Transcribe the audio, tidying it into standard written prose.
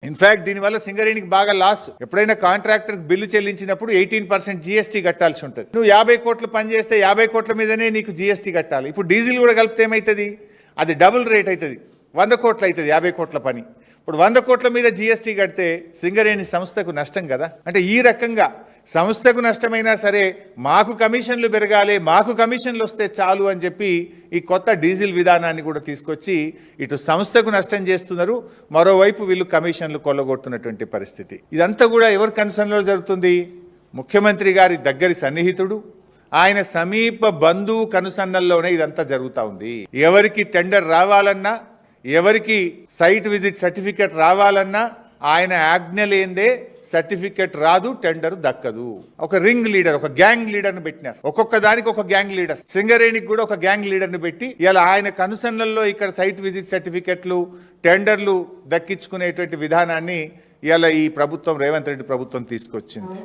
In fact దీనివల్ల సింగరేణికి బాగా లాస్. ఎప్పుడైనా కాంట్రాక్టర్ బిల్లు చెల్లించినప్పుడు 18% జీఎస్టీ కట్టాల్సి ఉంటుంది. నువ్వు 50 కోట్లు పని చేస్తే 50 కోట్ల మీదనే నీకు జీఎస్టీ కట్టాలి. ఇప్పుడు డీజిల్ కూడా కలిపితే ఏమవుతుంది, అది డబుల్ రేట్ అవుతుంది, 100 కోట్లు అవుతుంది 50 కోట్ల పని. ఇప్పుడు 100 కోట్ల మీద జీఎస్టీ కడితే సింగరేణి సంస్థకు నష్టం కదా. అంటే ఈ రకంగా సంస్థకు నష్టమైనా సరే మాకు కమిషన్లు పెరగాలి, మాకు కమిషన్లు వస్తే చాలు అని చెప్పి ఈ కొత్త డీజిల్ విధానాన్ని కూడా తీసుకొచ్చి ఇటు సంస్థకు నష్టం చేస్తున్నారు, మరోవైపు వీళ్ళు కమిషన్లు కొల్లగొడుతున్నటువంటి పరిస్థితి. ఇదంతా కూడా ఎవరి కన్సర్న్లో జరుగుతుంది? ముఖ్యమంత్రి గారి దగ్గరి సన్నిహితుడు, ఆయన సమీప బంధువు కనుసన్నల్లోనే ఇదంతా జరుగుతూ ఉంది. ఎవరికి టెండర్ రావాలన్నా, ఎవరికి సైట్ విజిట్ సర్టిఫికెట్ రావాలన్నా ఆయన ఆజ్ఞ లేందే సర్టిఫికెట్ రాదు, టెండర్ దక్కదు. ఒక రింగ్ లీడర్, ఒక గ్యాంగ్ లీడర్ని పెట్టినారు. ఒక్కొక్క దానికి ఒక గ్యాంగ్ లీడర్. సింగరేణికి కూడా ఒక గ్యాంగ్ లీడర్ని పెట్టి ఇలా ఆయన కనుసన్నల్లో ఇక్కడ సైట్ విజిట్ సర్టిఫికెట్లు, టెండర్లు దక్కించుకునేటువంటి విధానాన్ని ఇలా ఈ ప్రభుత్వం, రేవంత్ రెడ్డి ప్రభుత్వం తీసుకొచ్చింది.